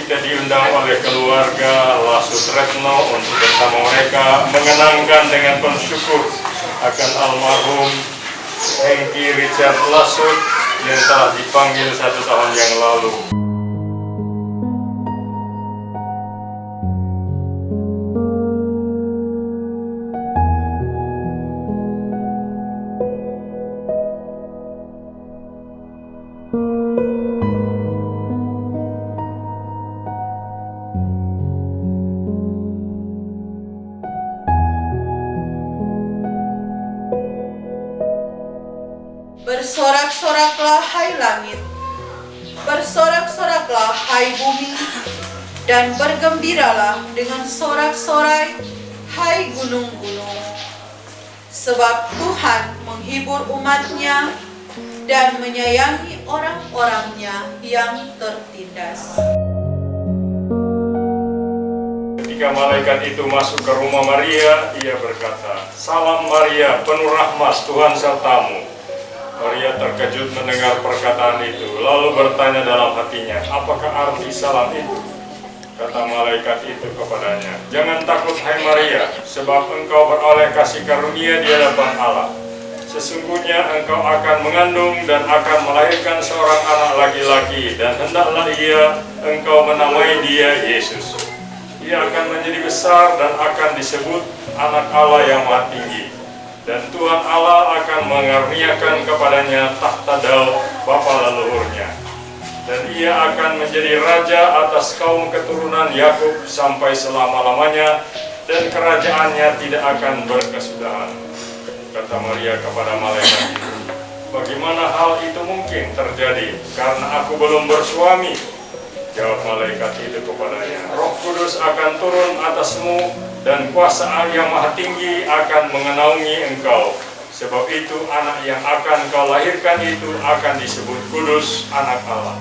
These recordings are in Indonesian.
kita diundang oleh keluarga Lasut Retno untuk bersama mereka mengenangkan dengan penuh syukur akan almarhum Hengki Richard Lasut yang telah dipanggil 1 tahun yang lalu. Bersorak-soraklah hai langit, bersorak-soraklah hai bumi, dan bergembiralah dengan sorak-sorai hai gunung-gunung. Sebab Tuhan menghibur umat-Nya dan menyayangi orang-orangnya yang tertindas. Ketika malaikat itu masuk ke rumah Maria, ia berkata, "Salam Maria, penuh rahmat, Tuhan sertamu." Maria terkejut mendengar perkataan itu, lalu bertanya dalam hatinya, "Apakah arti salam itu?" Kata malaikat itu kepadanya, "Jangan takut hai Maria, sebab engkau beroleh kasih karunia di hadapan Allah. Sesungguhnya engkau akan mengandung dan akan melahirkan seorang anak laki-laki, dan hendaklah engkau menamai dia Yesus. Ia akan menjadi besar dan akan disebut Anak Allah yang Maha Tinggi. Dan Tuhan Allah akan mengaruniakan kepadanya tahta Daud bapa leluhurnya. Dan ia akan menjadi raja atas kaum keturunan Yakub sampai selama-lamanya, dan kerajaannya tidak akan berkesudahan." Kata Maria kepada malaikat itu, "Bagaimana hal itu mungkin terjadi, karena aku belum bersuami?" Jawab malaikat itu kepadanya, "Roh Kudus akan turun atasmu, dan kuasa Allah yang Maha Tinggi akan mengenaungi engkau. Sebab itu anak yang akan kau lahirkan itu akan disebut Kudus, Anak Allah."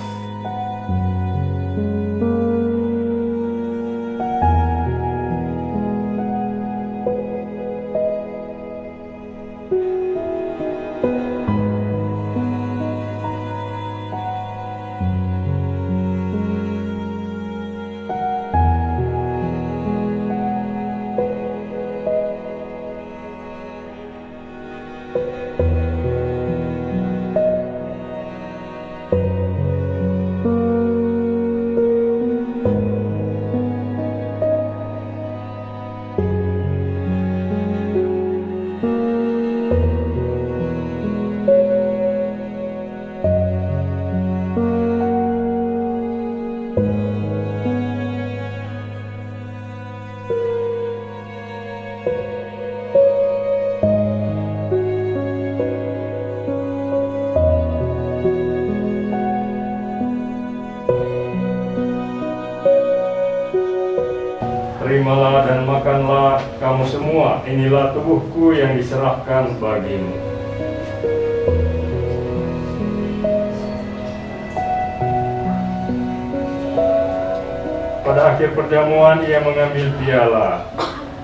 "Terimalah dan makanlah kamu semua, inilah tubuhku yang diserahkan bagimu." Pada akhir perjamuan ia mengambil piala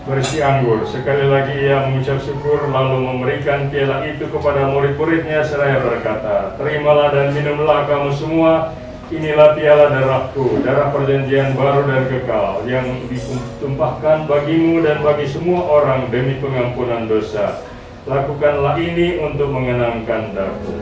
berisi anggur. Sekali lagi ia mengucap syukur, lalu memberikan piala itu kepada murid-muridnya seraya berkata, "Terimalah dan minumlah kamu semua, inilah piala darahku, darah perjanjian baru dan kekal, yang ditumpahkan bagimu dan bagi semua orang demi pengampunan dosa. Lakukanlah ini untuk mengenangkan darahku."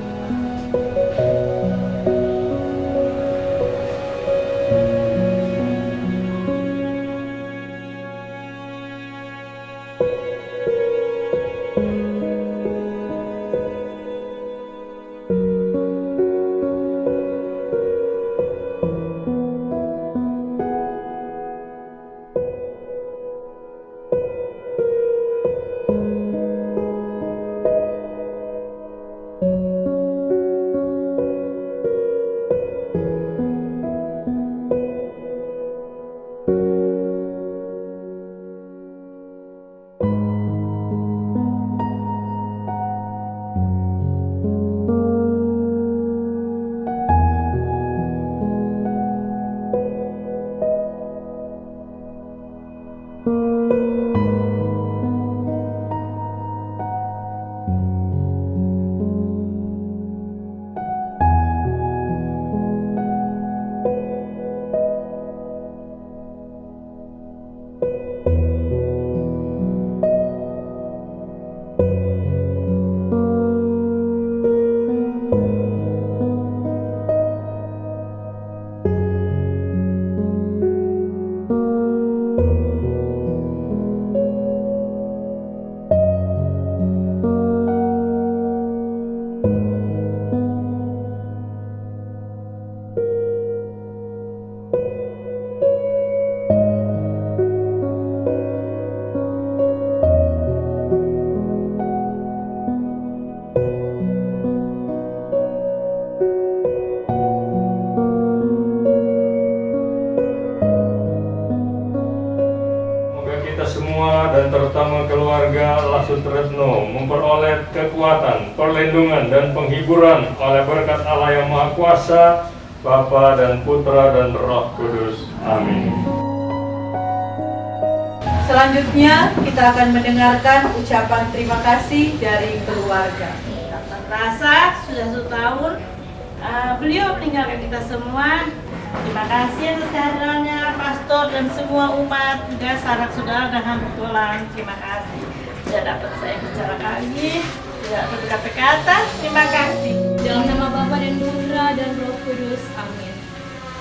dan terutama keluarga Lasut Retno memperoleh kekuatan, perlindungan, dan penghiburan oleh berkat Allah yang Maha Kuasa, Bapa dan Putra dan Roh Kudus. Amin. Selanjutnya kita akan mendengarkan ucapan terima kasih dari keluarga. Tak terasa sudah 1 tahun beliau meninggalkan kita semua. Terima kasih atas kehadirannya pastor dan semua umat, juga sanak saudara dan hamba Tuhan. Terima kasih. Tidak dapat saya bicara lagi, tidak berkata-kata. Terima kasih. Dalam nama Bapa dan Putra dan Roh Kudus. Amin.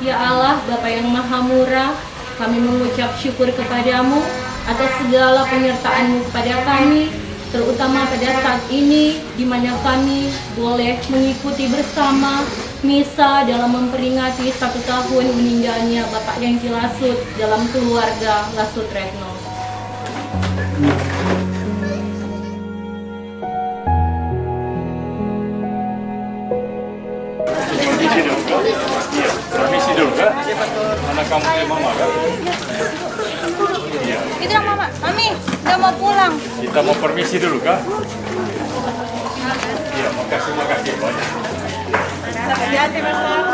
Ya Allah, Bapa yang Maha Murah, kami mengucap syukur kepadamu atas segala penyertaan-Mu kepada kami, terutama pada saat ini di mana kami boleh mengikuti bersama misa dalam memperingati 1 tahun meninggalnya Bapak Yongki Lasut dalam keluarga Lasut Retno. Permisi dulu, Kak. Anak kamu ke Mama, Kak? Iya. Itu yang Mama, Mami, udah mau pulang. Kita mau permisi dulu, Kak. Iya, makasih banyak. Hati-hati, Pastor.